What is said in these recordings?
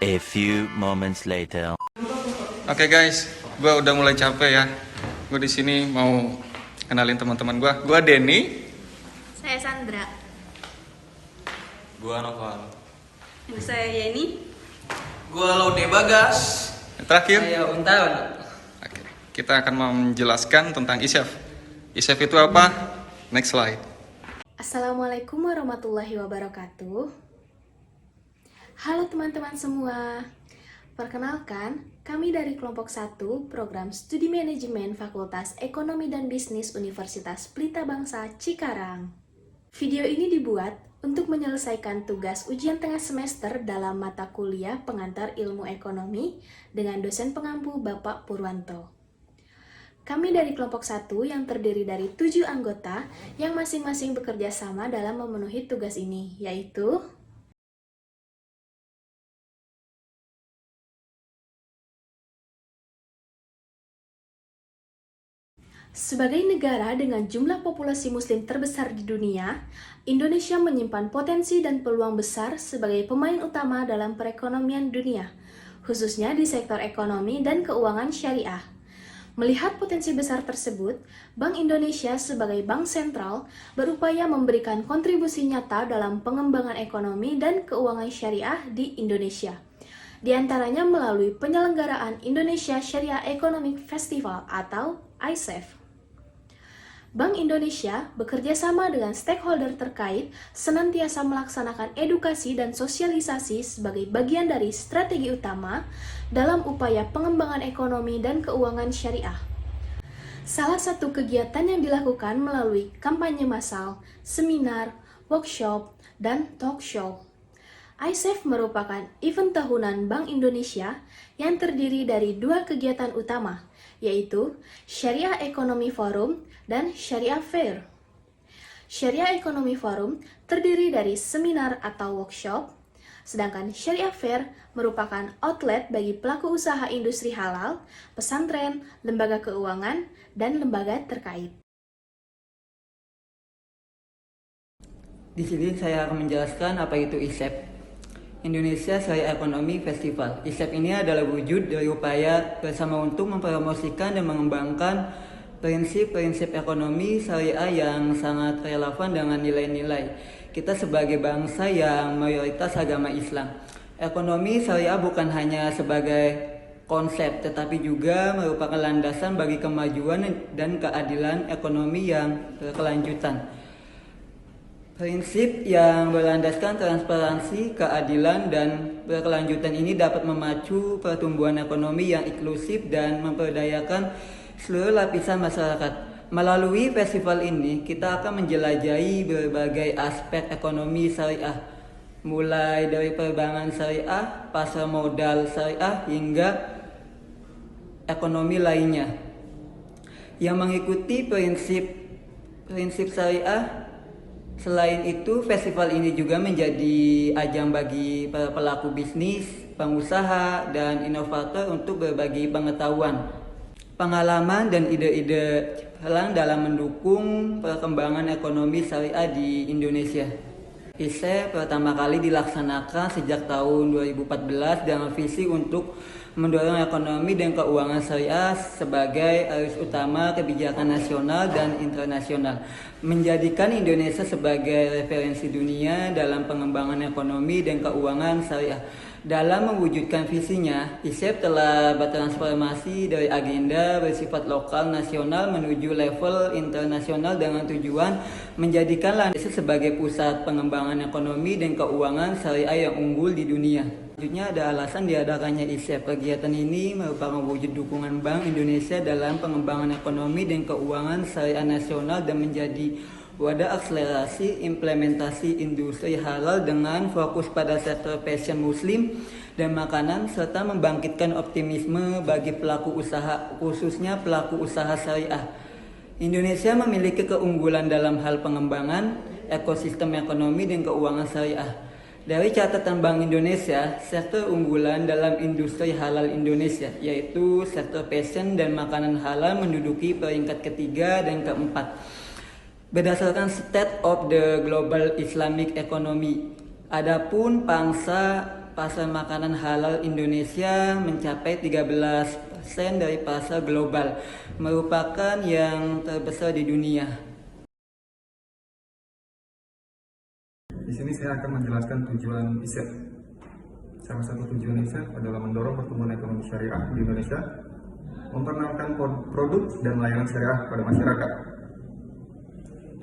A few moments later. Oke guys, gue udah mulai capek ya. Gue di sini mau kenalin teman-teman gue. Gue Denny. Saya Sandra. Gua Noval. Saya Yeni. Gua Laude Bagas. Terakhir, Saya Untawan. oke, kita akan menjelaskan tentang ISEF. ISEF itu apa? Next slide. Assalamualaikum warahmatullahi wabarakatuh. Halo teman-teman semua. Perkenalkan, kami dari kelompok 1 Program Studi Manajemen Fakultas Ekonomi dan Bisnis Universitas Pelita Bangsa Cikarang. Video ini dibuat untuk menyelesaikan tugas ujian tengah semester dalam mata kuliah pengantar ilmu ekonomi dengan dosen pengampu Bapak Purwanto. Kami dari kelompok 1 yang terdiri dari 7 anggota yang masing-masing bekerja sama dalam memenuhi tugas ini, yaitu sebagai negara dengan jumlah populasi muslim terbesar di dunia, Indonesia menyimpan potensi dan peluang besar sebagai pemain utama dalam perekonomian dunia, khususnya di sektor ekonomi dan keuangan syariah. Melihat potensi besar tersebut, Bank Indonesia sebagai bank sentral berupaya memberikan kontribusi nyata dalam pengembangan ekonomi dan keuangan syariah di Indonesia. Di antaranya melalui penyelenggaraan Indonesia Syariah Economic Festival atau ISEF. Bank Indonesia bekerja sama dengan stakeholder terkait senantiasa melaksanakan edukasi dan sosialisasi sebagai bagian dari strategi utama dalam upaya pengembangan ekonomi dan keuangan syariah. Salah satu kegiatan yang dilakukan melalui kampanye massal, seminar, workshop, dan talk show. ISEF merupakan event tahunan Bank Indonesia yang terdiri dari 2 kegiatan utama, yaitu Syariah Economy Forum dan Syariah Fair. Syariah Economy Forum terdiri dari seminar atau workshop, sedangkan Syariah Fair merupakan outlet bagi pelaku usaha industri halal, pesantren, lembaga keuangan, dan lembaga terkait. Di sini saya akan menjelaskan apa itu ISEF. Indonesia Syariah Economy Festival. ISEF ini adalah wujud dari upaya bersama untuk mempromosikan dan mengembangkan prinsip-prinsip ekonomi syariah yang sangat relevan dengan nilai-nilai kita sebagai bangsa yang mayoritas agama Islam. Ekonomi syariah bukan hanya sebagai konsep, tetapi juga merupakan landasan bagi kemajuan dan keadilan ekonomi yang berkelanjutan. Prinsip yang berlandaskan transparansi, keadilan, dan berkelanjutan ini dapat memacu pertumbuhan ekonomi yang inklusif dan memperdayakan seluruh lapisan masyarakat. Melalui festival ini, kita akan menjelajahi berbagai aspek ekonomi syariah, mulai dari perbankan syariah, pasar modal syariah, hingga ekonomi lainnya. Yang mengikuti prinsip syariah. Selain itu, festival ini juga menjadi ajang bagi para pelaku bisnis, pengusaha, dan inovator untuk berbagi pengetahuan, pengalaman, dan ide-ide dalam mendukung perkembangan ekonomi syariah di Indonesia. ISEF pertama kali dilaksanakan sejak tahun 2014 dengan visi untuk mendorong ekonomi dan keuangan syariah sebagai arus utama kebijakan nasional dan internasional, menjadikan Indonesia sebagai referensi dunia dalam pengembangan ekonomi dan keuangan syariah. Dalam mewujudkan visinya, ISEF telah bertransformasi dari agenda bersifat lokal nasional menuju level internasional dengan tujuan menjadikan Indonesia sebagai pusat pengembangan ekonomi dan keuangan syariah yang unggul di dunia. Selanjutnya ada alasan diadakannya ISEF. Kegiatan ini merupakan wujud dukungan Bank Indonesia dalam pengembangan ekonomi dan keuangan syariah nasional dan menjadi wadah akselerasi implementasi industri halal dengan fokus pada sektor fashion muslim dan makanan serta membangkitkan optimisme bagi pelaku usaha, khususnya pelaku usaha syariah. Indonesia memiliki keunggulan dalam hal pengembangan ekosistem ekonomi dan keuangan syariah. Dari catatan Bank Indonesia, sektor unggulan dalam industri halal Indonesia, yaitu sektor fashion dan makanan halal menduduki peringkat ketiga dan keempat. Berdasarkan State of the Global Islamic Economy, adapun pangsa pasar makanan halal Indonesia mencapai 13% dari pasar global, merupakan yang terbesar di dunia. Di sini saya akan menjelaskan tujuan ISEF. Salah satu tujuan ISEF adalah mendorong pertumbuhan ekonomi syariah di Indonesia, memperkenalkan produk dan layanan syariah pada masyarakat.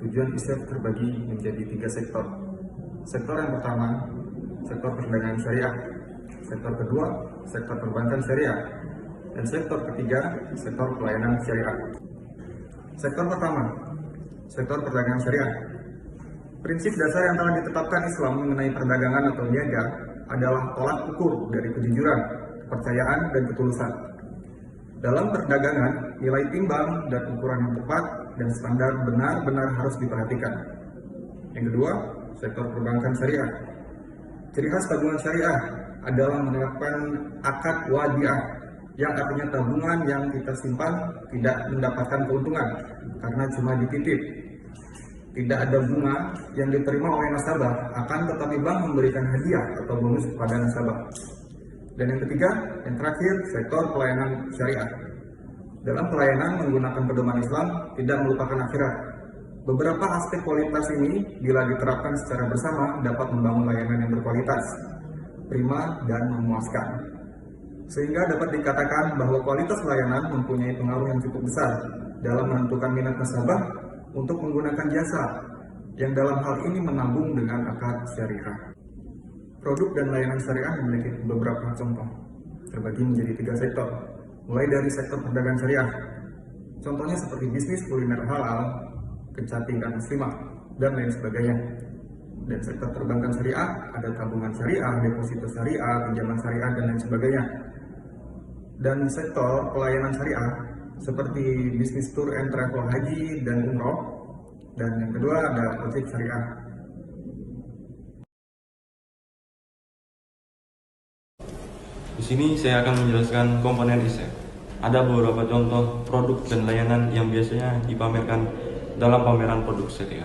Tujuan ISEF terbagi menjadi 3 sektor. Sektor yang pertama, sektor perdagangan syariah. Sektor kedua, sektor perbankan syariah. Dan sektor ketiga, sektor pelayanan syariah. Sektor pertama, sektor perdagangan syariah. Prinsip dasar yang telah ditetapkan Islam mengenai perdagangan atau niaga adalah tolak ukur dari kejujuran, kepercayaan, dan ketulusan. Dalam perdagangan, nilai timbang dan ukuran yang tepat dan standar benar-benar harus diperhatikan. Yang kedua, sektor perbankan syariah. Ciri khas tabungan syariah adalah menerapkan akad wadiah, yang artinya tabungan yang kita simpan tidak mendapatkan keuntungan karena cuma dititip. Tidak ada bunga yang diterima oleh nasabah, akan tetapi bank memberikan hadiah atau bonus kepada nasabah. Dan yang ketiga, yang terakhir, sektor pelayanan syariah. Dalam pelayanan menggunakan pedoman Islam tidak melupakan akhirat. Beberapa aspek kualitas ini bila diterapkan secara bersama dapat membangun layanan yang berkualitas, prima dan memuaskan. Sehingga dapat dikatakan bahwa kualitas layanan mempunyai pengaruh yang cukup besar dalam menentukan minat nasabah untuk menggunakan jasa yang dalam hal ini menambung dengan akad syariah. Produk dan layanan syariah memiliki beberapa contoh, terbagi menjadi 3 sektor, mulai dari sektor perdagangan syariah. Contohnya seperti bisnis kuliner halal, kecantikan muslimah, dan lain sebagainya. Dan sektor perbankan syariah ada tabungan syariah, deposito syariah, pinjaman syariah, dan lain sebagainya. Dan sektor pelayanan syariah seperti bisnis tour and travel haji dan umroh. Dan yang kedua ada ojek syariah. Di sini saya akan menjelaskan komponen ISEF. Ada beberapa contoh produk dan layanan yang biasanya dipamerkan dalam pameran produk syariah.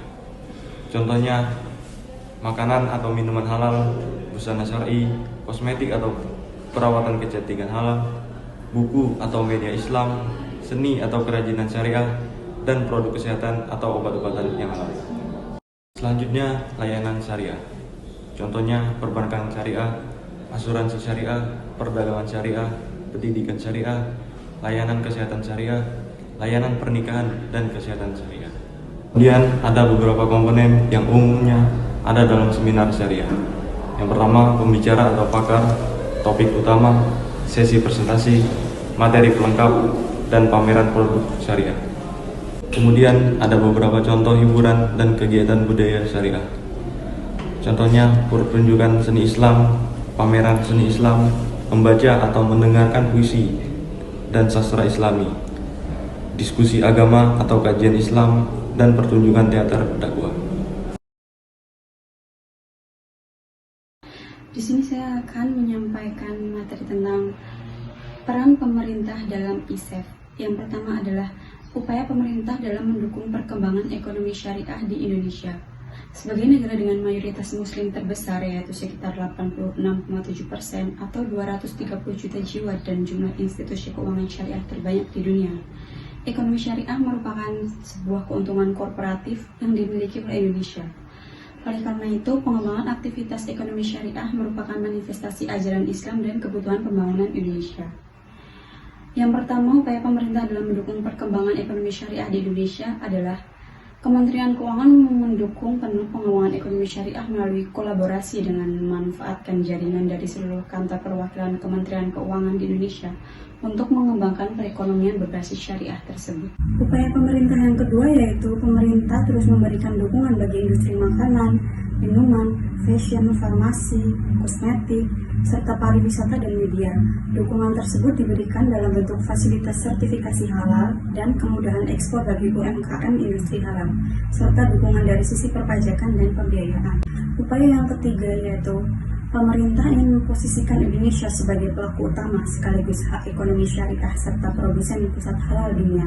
Contohnya makanan atau minuman halal, busana syar'i, kosmetik atau perawatan kecantikan halal, buku atau media Islam, seni atau kerajinan syariah, dan produk kesehatan atau obat-obatan yang halal. Selanjutnya, layanan syariah. Contohnya perbankan syariah, asuransi syariah, perdagangan syariah, pendidikan syariah, layanan kesehatan syariah, layanan pernikahan, dan kesehatan syariah. Kemudian ada beberapa komponen yang umumnya ada dalam seminar syariah. Yang pertama, pembicara atau pakar, topik utama, sesi presentasi, materi pelengkap, dan pameran produk syariah. Kemudian ada beberapa contoh hiburan dan kegiatan budaya syariah. Contohnya pertunjukan seni Islam, pameran seni Islam, membaca atau mendengarkan puisi dan sastra Islami, diskusi agama atau kajian Islam, dan pertunjukan teater dakwah. Di sini saya akan menyampaikan materi tentang peran pemerintah dalam ISEF. Yang pertama adalah upaya pemerintah dalam mendukung perkembangan ekonomi syariah di Indonesia. Sebagai negara dengan mayoritas muslim terbesar, yaitu sekitar 86,7% atau 230 juta jiwa, dan jumlah institusi keuangan syariah terbanyak di dunia, ekonomi syariah merupakan sebuah keuntungan korporatif yang dimiliki oleh Indonesia. Oleh karena itu, pengembangan aktivitas ekonomi syariah merupakan manifestasi ajaran Islam dan kebutuhan pembangunan Indonesia. Yang pertama, upaya pemerintah dalam mendukung perkembangan ekonomi syariah di Indonesia adalah Kementerian Keuangan mendukung penuh pengembangan ekonomi syariah melalui kolaborasi dengan memanfaatkan jaringan dari seluruh kantor perwakilan Kementerian Keuangan di Indonesia untuk mengembangkan perekonomian berbasis syariah tersebut. Upaya pemerintah yang kedua yaitu pemerintah terus memberikan dukungan bagi industri makanan, minuman, fashion, farmasi, kosmetik, serta pariwisata dan media. Dukungan tersebut diberikan dalam bentuk fasilitas sertifikasi halal dan kemudahan ekspor bagi UMKM industri halal, serta dukungan dari sisi perpajakan dan pembiayaan. Upaya yang ketiga yaitu Pemerintah ingin memposisikan Indonesia sebagai pelaku utama sekaligus hak ekonomi syariah serta produsen pusat halal dunia.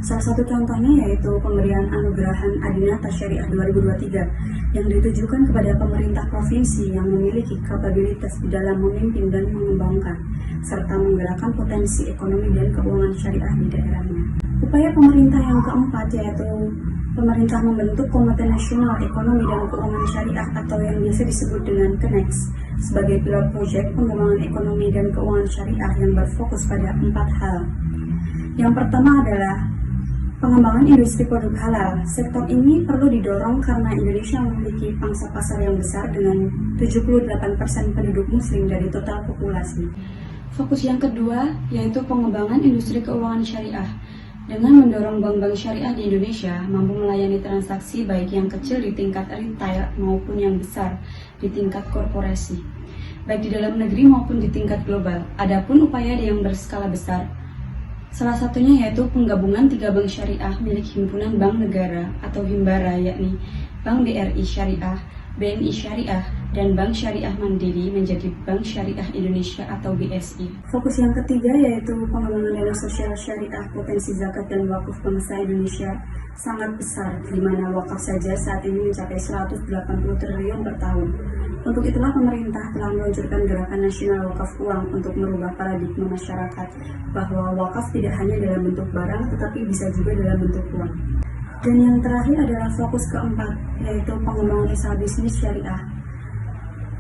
Salah satu contohnya yaitu pemberian anugerahan Adinata Syariah 2023 yang ditujukan kepada pemerintah provinsi yang memiliki kapabilitas di dalam memimpin dan mengembangkan serta menggerakkan potensi ekonomi dan keuangan syariah di daerahnya. Upaya pemerintah yang keempat yaitu pemerintah membentuk Komite Nasional Ekonomi dan Keuangan Syariah atau yang biasa disebut dengan KNEX sebagai pilot proyek pengembangan ekonomi dan keuangan syariah yang berfokus pada 4 hal. Yang pertama adalah pengembangan industri produk halal. Sektor ini perlu didorong karena Indonesia memiliki pangsa pasar yang besar dengan 78% penduduk muslim dari total populasi. Fokus yang kedua yaitu pengembangan industri keuangan syariah. Dengan mendorong bank-bank syariah di Indonesia mampu melayani transaksi baik yang kecil di tingkat retail maupun yang besar di tingkat korporasi, baik di dalam negeri maupun di tingkat global. Adapun upaya yang berskala besar, salah satunya yaitu penggabungan 3 bank syariah milik Himpunan Bank Negara atau Himbara, yakni Bank BRI Syariah, BNI Syariah, dan Bank Syariah Mandiri menjadi Bank Syariah Indonesia atau BSI. Fokus yang ketiga yaitu pengembangan dana sosial syariah. Potensi zakat dan wakaf bangsa Indonesia sangat besar, di mana wakaf saja saat ini mencapai 180 triliun per tahun. Untuk itulah pemerintah telah meluncurkan gerakan nasional wakaf uang untuk merubah paradigma masyarakat bahwa wakaf tidak hanya dalam bentuk barang tetapi bisa juga dalam bentuk uang. Dan yang terakhir adalah fokus keempat, yaitu pengembangan usaha bisnis syariah.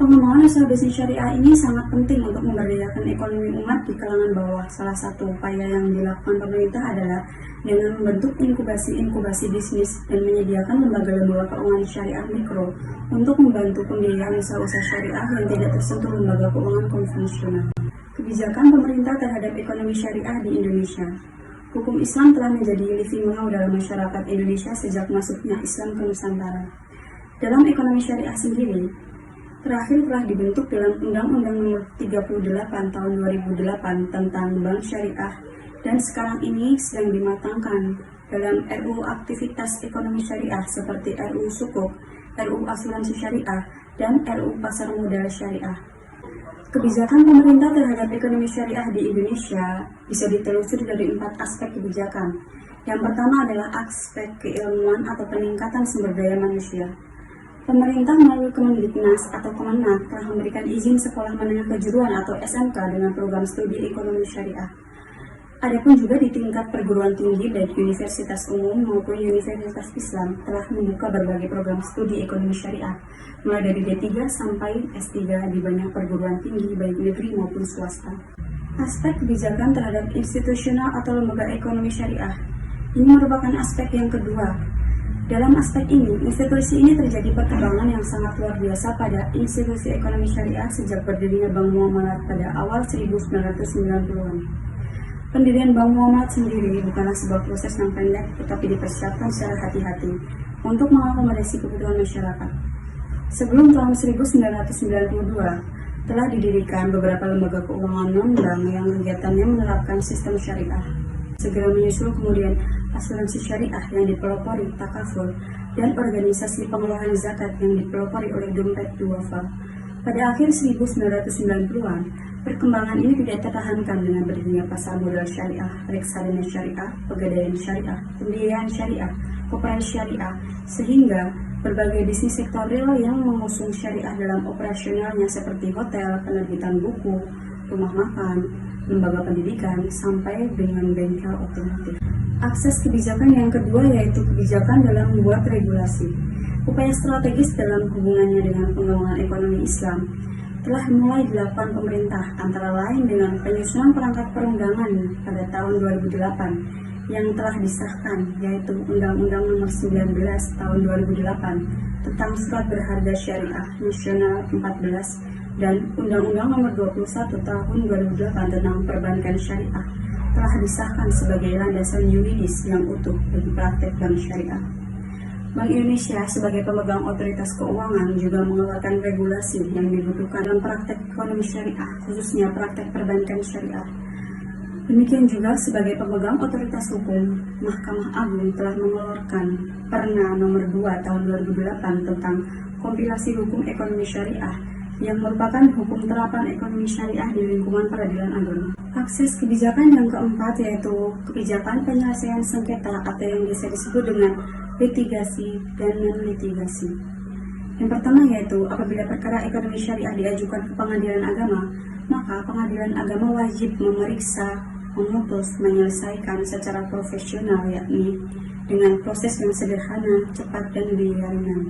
Pengembangan usaha bisnis syariah ini sangat penting untuk memberdayakan ekonomi umat di kalangan bawah. Salah satu upaya yang dilakukan pemerintah adalah dengan membentuk inkubasi bisnis dan menyediakan lembaga-lembaga keuangan syariah mikro untuk membantu pembiayaan usaha-usaha syariah yang tidak tersentuh lembaga keuangan konvensional. Kebijakan pemerintah terhadap ekonomi syariah di Indonesia. Hukum Islam telah menjadi living law dalam masyarakat Indonesia sejak masuknya Islam ke Nusantara. Dalam ekonomi syariah sendiri, terakhir telah dibentuk dalam Undang-Undang Nomor 38 Tahun 2008 tentang Bank Syariah dan sekarang ini sedang dimatangkan dalam RUU Aktivitas Ekonomi Syariah seperti RUU Sukuk, RUU Asuransi Syariah, dan RUU Pasar Modal Syariah. Kebijakan pemerintah terhadap ekonomi syariah di Indonesia bisa ditelusuri dari 4 aspek kebijakan. Yang pertama adalah aspek keilmuan atau peningkatan sumber daya manusia. Pemerintah melalui Kemendiknas atau Kemenak telah memberikan izin sekolah menengah kejuruan atau SMK dengan program studi ekonomi syariah. Adapun juga di tingkat perguruan tinggi baik universitas umum maupun universitas Islam telah membuka berbagai program studi ekonomi syariah, mulai dari D3 sampai S3 di banyak perguruan tinggi baik negeri maupun swasta. Aspek kebijakan terhadap institusional atau lembaga ekonomi syariah. Ini merupakan aspek yang kedua. Dalam aspek ini, institusi ini terjadi perkembangan yang sangat luar biasa pada institusi ekonomi syariah sejak berdirinya Bank Muamalat pada awal 1990-an. Pendirian Bank Muamalat sendiri bukanlah sebuah proses yang pendek, tetapi dipersiapkan secara hati-hati untuk mengakomodasi kebutuhan masyarakat. Sebelum tahun 1992, telah didirikan beberapa lembaga keuangan non-bank yang kegiatannya menerapkan sistem syariah. Segera menyusul kemudian asuransi syariah yang dipelopori Takaful dan organisasi pengelolaan zakat yang dipelopori oleh Dompet Duafa. Pada akhir 1990-an, perkembangan ini tidak tertahankan dengan berdirinya pasar modal syariah, reksadana syariah, pegadaian syariah, pembiayaan syariah, koperasi syariah, sehingga berbagai bisnis sektor real yang mengusung syariah dalam operasionalnya seperti hotel, penerbitan buku, rumah makan, lembaga pendidikan, sampai dengan bengkel otomotif. Akses kebijakan yang kedua yaitu kebijakan dalam membuat regulasi. Upaya strategis dalam hubungannya dengan pengembangan ekonomi Islam telah mulai dilakukan pemerintah, antara lain dengan penyusunan perangkat perundangan pada tahun 2008 yang telah disahkan, yaitu Undang-Undang Nomor 19 Tahun 2008 tentang Surat Berharga Syariah Nasional 14 dan Undang-Undang Nomor 21 Tahun 2008 tentang Perbankan Syariah telah disahkan sebagai landasan yuridis yang utuh bagi praktek bank syariah. Bank Indonesia sebagai pemegang otoritas keuangan juga mengeluarkan regulasi yang dibutuhkan dalam praktek ekonomi syariah, khususnya praktek perbankan syariah. Demikian juga sebagai pemegang otoritas hukum, Mahkamah Agung telah mengeluarkan Perna Nomor 2 Tahun 2008 tentang kompilasi hukum ekonomi syariah yang merupakan hukum terapan ekonomi syariah di lingkungan peradilan agama. Akses kebijakan yang keempat yaitu kebijakan penyelesaian sengketa atau yang bisa disebut dengan litigasi dan non-litigasi. Yang pertama yaitu apabila perkara ekonomi syariah diajukan ke pengadilan agama, maka pengadilan agama wajib memeriksa, memutus, menyelesaikan secara profesional, yakni dengan proses yang sederhana, cepat, dan biaya ringan.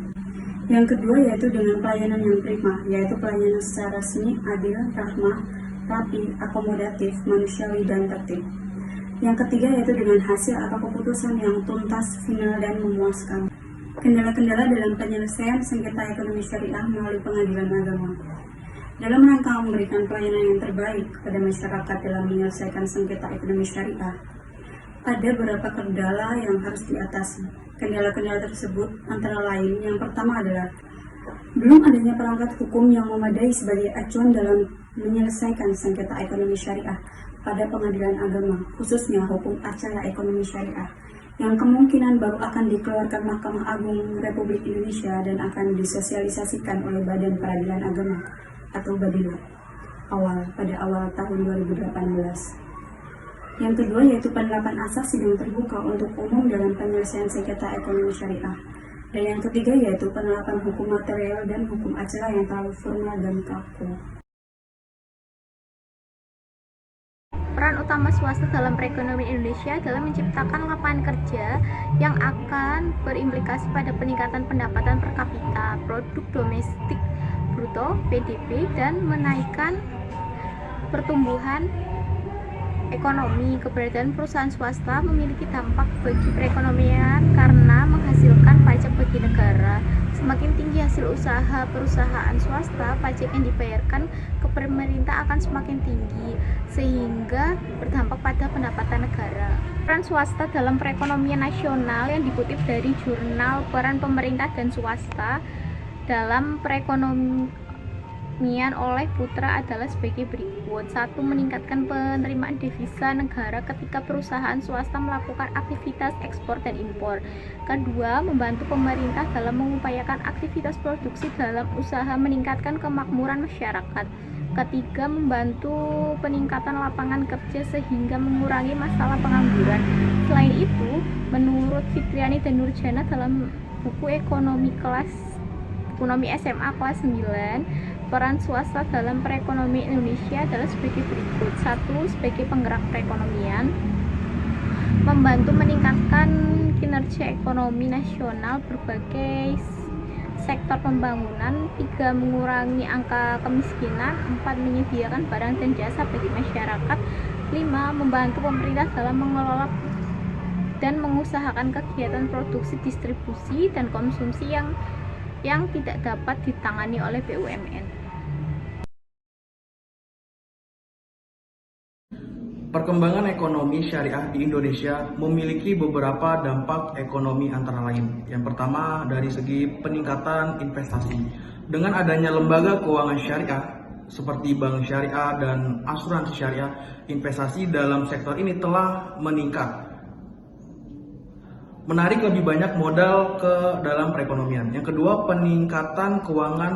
Yang kedua yaitu dengan pelayanan yang prima, yaitu pelayanan secara resmi, adil, rahmah, rapi, akomodatif, manusiawi, dan tertib. Yang ketiga yaitu dengan hasil atau keputusan yang tuntas, final, dan memuaskan. Kendala-kendala dalam penyelesaian sengketa ekonomi syariah melalui pengadilan agama. Dalam rangka memberikan pelayanan yang terbaik kepada masyarakat dalam menyelesaikan sengketa ekonomi syariah, ada beberapa kendala yang harus diatasi. Kendala-kendala tersebut antara lain yang pertama adalah belum adanya perangkat hukum yang memadai sebagai acuan dalam menyelesaikan sengketa ekonomi syariah pada pengadilan agama, khususnya hukum acara ekonomi syariah, yang kemungkinan baru akan dikeluarkan Mahkamah Agung Republik Indonesia dan akan disosialisasikan oleh Badan Peradilan Agama atau Badilo pada awal tahun 2018. Yang kedua yaitu penerapan asas sidang terbuka untuk umum dalam penyelesaian sengketa ekonomi syariah. Dan yang ketiga yaitu penerapan hukum material dan hukum acara yang terlalu formal dan kaku. Peran utama swasta dalam perekonomian Indonesia adalah menciptakan lapangan kerja yang akan berimplikasi pada peningkatan pendapatan per kapita, produk domestik bruto, PDB, dan menaikkan pertumbuhan ekonomi. Keberadaan perusahaan swasta memiliki dampak bagi perekonomian karena menghasilkan pajak bagi negara. Semakin tinggi hasil usaha perusahaan swasta, pajak yang dibayarkan ke pemerintah akan semakin tinggi, sehingga berdampak pada pendapatan negara. Peran swasta dalam perekonomian nasional yang dikutip dari jurnal Peran Pemerintah dan Swasta dalam Perekonomian oleh Putra adalah sebagai berikut. 1. Meningkatkan penerimaan devisa negara ketika perusahaan swasta melakukan aktivitas ekspor dan impor. Kedua, membantu pemerintah dalam mengupayakan aktivitas produksi dalam usaha meningkatkan kemakmuran masyarakat. Ketiga, membantu peningkatan lapangan kerja sehingga mengurangi masalah pengangguran. Selain itu, menurut Fitriani dan Nurjana dalam buku Ekonomi SMA kelas 9, peran swasta dalam perekonomian Indonesia adalah sebagai berikut. 1. Sebagai penggerak perekonomian, membantu meningkatkan kinerja ekonomi nasional berbagai sektor pembangunan. 3. Mengurangi angka kemiskinan. 4. Menyediakan barang dan jasa bagi masyarakat. 5. Membantu pemerintah dalam mengelola dan mengusahakan kegiatan produksi, distribusi, dan konsumsi yang tidak dapat ditangani oleh BUMN. Perkembangan ekonomi syariah di Indonesia memiliki beberapa dampak ekonomi antara lain. Yang pertama dari segi peningkatan investasi. Dengan adanya lembaga keuangan syariah seperti bank syariah dan asuransi syariah, investasi dalam sektor ini telah meningkat, menarik lebih banyak modal ke dalam perekonomian. Yang kedua, peningkatan keuangan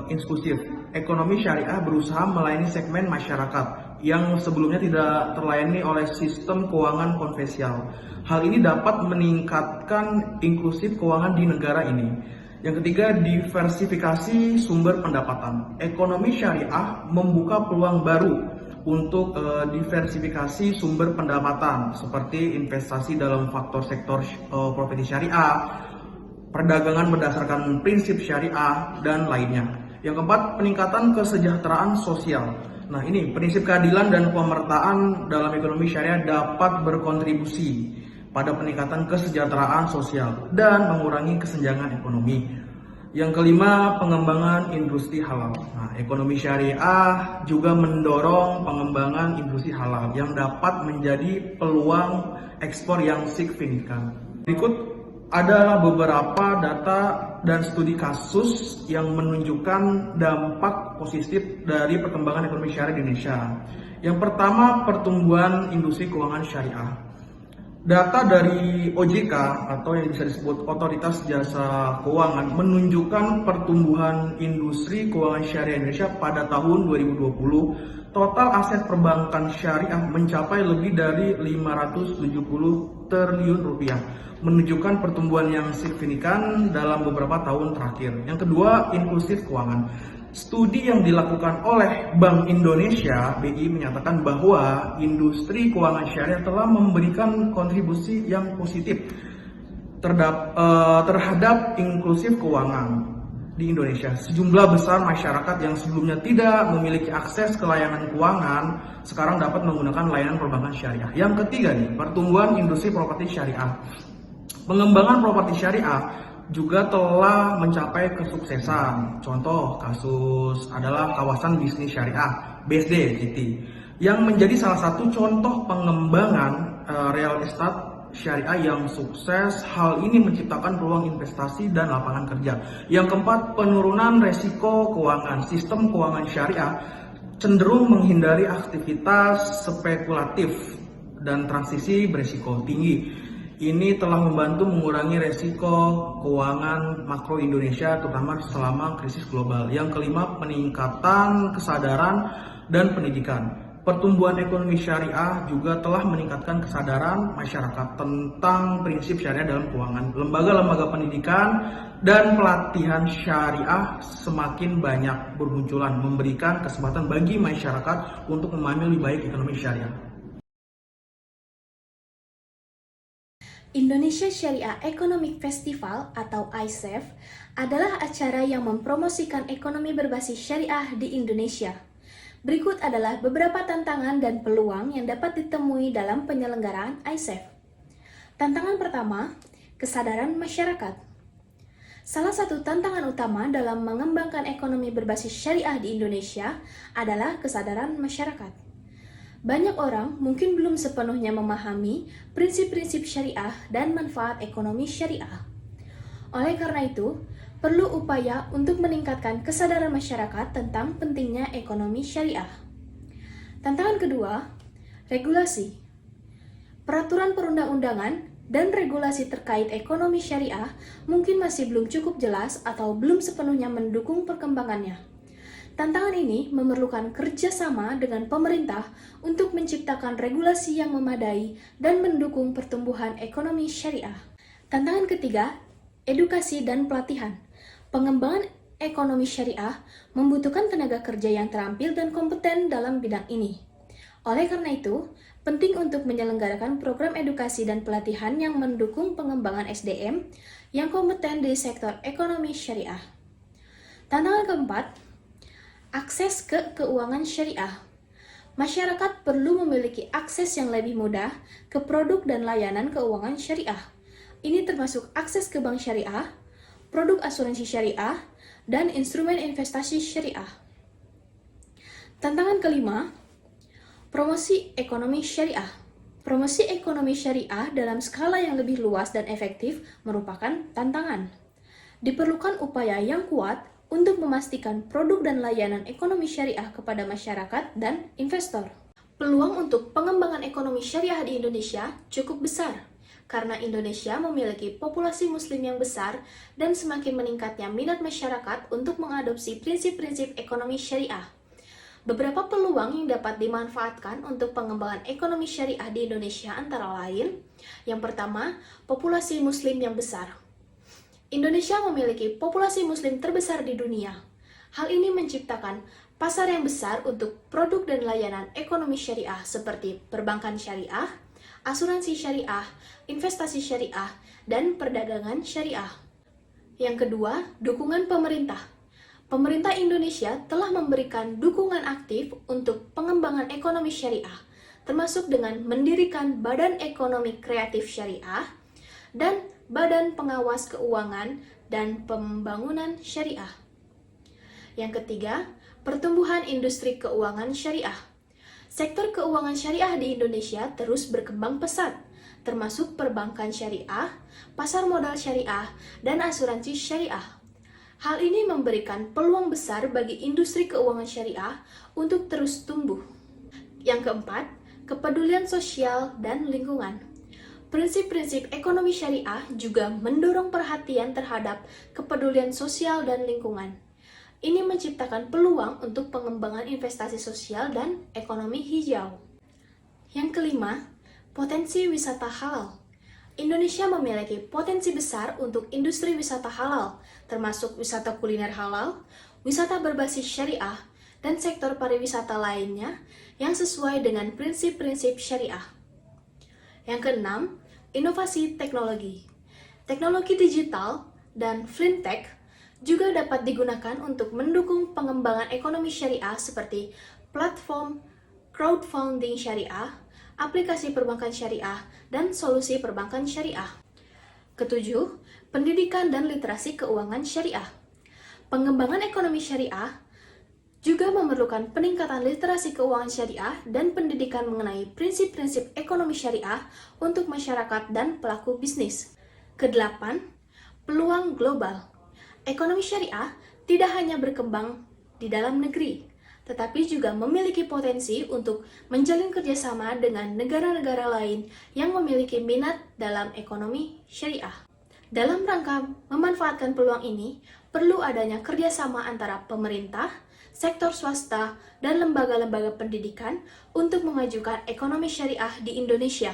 inklusif. Ekonomi syariah berusaha melayani segmen masyarakat yang sebelumnya tidak terlayani oleh sistem keuangan konvensional. Hal ini dapat meningkatkan inklusif keuangan di negara ini. Yang ketiga, diversifikasi sumber pendapatan. Ekonomi syariah membuka peluang baru untuk diversifikasi sumber pendapatan seperti investasi dalam faktor sektor properti syariah, perdagangan berdasarkan prinsip syariah, dan lainnya. Yang keempat, peningkatan kesejahteraan sosial. Nah, ini prinsip keadilan dan pemertaan dalam ekonomi syariah dapat berkontribusi pada peningkatan kesejahteraan sosial dan mengurangi kesenjangan ekonomi. Yang kelima, pengembangan industri halal. Nah, ekonomi syariah juga mendorong pengembangan industri halal yang dapat menjadi peluang ekspor yang signifikan. Berikut adalah beberapa data dan studi kasus yang menunjukkan dampak positif dari perkembangan ekonomi syariah di Indonesia. Yang pertama, pertumbuhan industri keuangan syariah. Data dari OJK atau yang bisa disebut Otoritas Jasa Keuangan menunjukkan pertumbuhan industri keuangan syariah Indonesia pada tahun 2020. Total aset perbankan syariah mencapai lebih dari 570 triliun rupiah, menunjukkan pertumbuhan yang signifikan dalam beberapa tahun terakhir. Yang kedua, inklusif keuangan. Studi yang dilakukan oleh Bank Indonesia (BI) menyatakan bahwa industri keuangan syariah telah memberikan kontribusi yang positif terhadap inklusif keuangan di Indonesia. Sejumlah besar masyarakat yang sebelumnya tidak memiliki akses ke layanan keuangan sekarang dapat menggunakan layanan perbankan syariah. Yang ketiga nih, pertumbuhan industri properti syariah. Pengembangan properti syariah juga telah mencapai kesuksesan. Contoh kasus adalah kawasan bisnis syariah BSD City yang menjadi salah satu contoh pengembangan real estate syariah yang sukses. Hal ini menciptakan peluang investasi dan lapangan kerja. Yang keempat, penurunan resiko keuangan. Sistem keuangan syariah cenderung menghindari aktivitas spekulatif dan transisi berisiko tinggi. Ini telah membantu mengurangi resiko keuangan makro Indonesia, terutama selama krisis global. Yang kelima, peningkatan kesadaran dan pendidikan. Pertumbuhan ekonomi syariah juga telah meningkatkan kesadaran masyarakat tentang prinsip syariah dalam keuangan. Lembaga-lembaga pendidikan dan pelatihan syariah semakin banyak bermunculan, memberikan kesempatan bagi masyarakat untuk memahami lebih baik ekonomi syariah. Indonesia Syariah Economic Festival atau ISEF adalah acara yang mempromosikan ekonomi berbasis syariah di Indonesia. Berikut adalah beberapa tantangan dan peluang yang dapat ditemui dalam penyelenggaraan ISEF. Tantangan pertama, kesadaran masyarakat. Salah satu tantangan utama dalam mengembangkan ekonomi berbasis syariah di Indonesia adalah kesadaran masyarakat. Banyak orang mungkin belum sepenuhnya memahami prinsip-prinsip syariah dan manfaat ekonomi syariah. Oleh karena itu, perlu upaya untuk meningkatkan kesadaran masyarakat tentang pentingnya ekonomi syariah. Tantangan kedua, regulasi. Peraturan perundang-undangan dan regulasi terkait ekonomi syariah mungkin masih belum cukup jelas atau belum sepenuhnya mendukung perkembangannya. Tantangan ini memerlukan kerjasama dengan pemerintah untuk menciptakan regulasi yang memadai dan mendukung pertumbuhan ekonomi syariah. Tantangan ketiga, edukasi dan pelatihan. Pengembangan ekonomi syariah membutuhkan tenaga kerja yang terampil dan kompeten dalam bidang ini. Oleh karena itu, penting untuk menyelenggarakan program edukasi dan pelatihan yang mendukung pengembangan SDM yang kompeten di sektor ekonomi syariah. Tantangan keempat, akses ke keuangan syariah. Masyarakat perlu memiliki akses yang lebih mudah ke produk dan layanan keuangan syariah. Ini termasuk akses ke bank syariah, produk asuransi syariah, dan instrumen investasi syariah. Tantangan kelima, promosi ekonomi syariah. Promosi ekonomi syariah dalam skala yang lebih luas dan efektif merupakan tantangan. Diperlukan upaya yang kuat untuk memastikan produk dan layanan ekonomi syariah kepada masyarakat dan investor. Peluang untuk pengembangan ekonomi syariah di Indonesia cukup besar, karena Indonesia memiliki populasi muslim yang besar dan semakin meningkatnya minat masyarakat untuk mengadopsi prinsip-prinsip ekonomi syariah. Beberapa peluang yang dapat dimanfaatkan untuk pengembangan ekonomi syariah di Indonesia antara lain, yang pertama, populasi muslim yang besar. Indonesia memiliki populasi muslim terbesar di dunia. Hal ini menciptakan pasar yang besar untuk produk dan layanan ekonomi syariah seperti perbankan syariah, asuransi syariah, investasi syariah, dan perdagangan syariah. Yang kedua, dukungan pemerintah. Pemerintah Indonesia telah memberikan dukungan aktif untuk pengembangan ekonomi syariah, termasuk dengan mendirikan Badan Ekonomi Kreatif Syariah dan Badan Pengawas Keuangan dan Pembangunan Syariah. Yang ketiga, pertumbuhan industri keuangan syariah. Sektor keuangan syariah di Indonesia terus berkembang pesat, termasuk perbankan syariah, pasar modal syariah, dan asuransi syariah. Hal ini memberikan peluang besar bagi industri keuangan syariah untuk terus tumbuh. Yang keempat, kepedulian sosial dan lingkungan. Prinsip-prinsip ekonomi syariah juga mendorong perhatian terhadap kepedulian sosial dan lingkungan. Ini menciptakan peluang untuk pengembangan investasi sosial dan ekonomi hijau. Yang kelima, potensi wisata halal. Indonesia memiliki potensi besar untuk industri wisata halal, termasuk wisata kuliner halal, wisata berbasis syariah, dan sektor pariwisata lainnya yang sesuai dengan prinsip-prinsip syariah. Yang keenam, inovasi teknologi. Teknologi digital dan fintech juga dapat digunakan untuk mendukung pengembangan ekonomi syariah seperti platform crowdfunding syariah, aplikasi perbankan syariah, dan solusi perbankan syariah. Ketujuh, pendidikan dan literasi keuangan syariah. Pengembangan ekonomi syariah juga memerlukan peningkatan literasi keuangan syariah dan pendidikan mengenai prinsip-prinsip ekonomi syariah untuk masyarakat dan pelaku bisnis. Kedelapan, peluang global. Ekonomi syariah tidak hanya berkembang di dalam negeri, tetapi juga memiliki potensi untuk menjalin kerjasama dengan negara-negara lain yang memiliki minat dalam ekonomi syariah. Dalam rangka memanfaatkan peluang ini, perlu adanya kerjasama antara pemerintah, sektor swasta, dan lembaga-lembaga pendidikan untuk memajukan ekonomi syariah di Indonesia.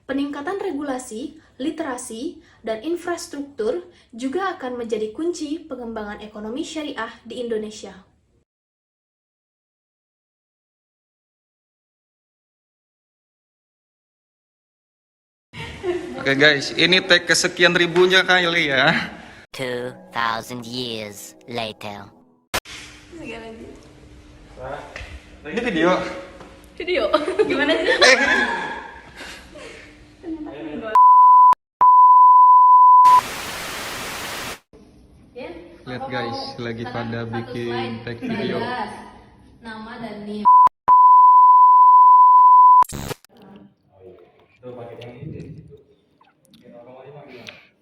Peningkatan regulasi, literasi, dan infrastruktur juga akan menjadi kunci pengembangan ekonomi syariah di Indonesia. Oke guys, ini tag kesekian ribunya kali ya. 2,000 years later. Ini video. Video? Gimana sih? Lihat guys, lagi pada bikin tag video. Nama dan NIM.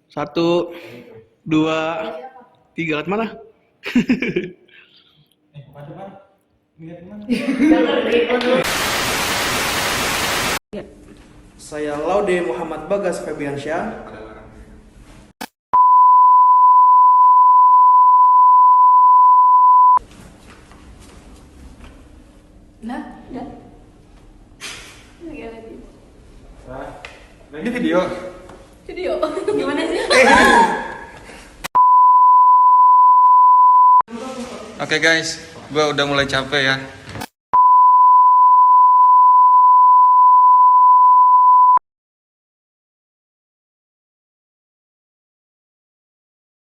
Satu, dua, tiga. Lihat mana? Saya Laude Muhammad Bagas Febiansyah. Ini video. Video? Gimana sih? Oke guys, gue udah mulai capek ya.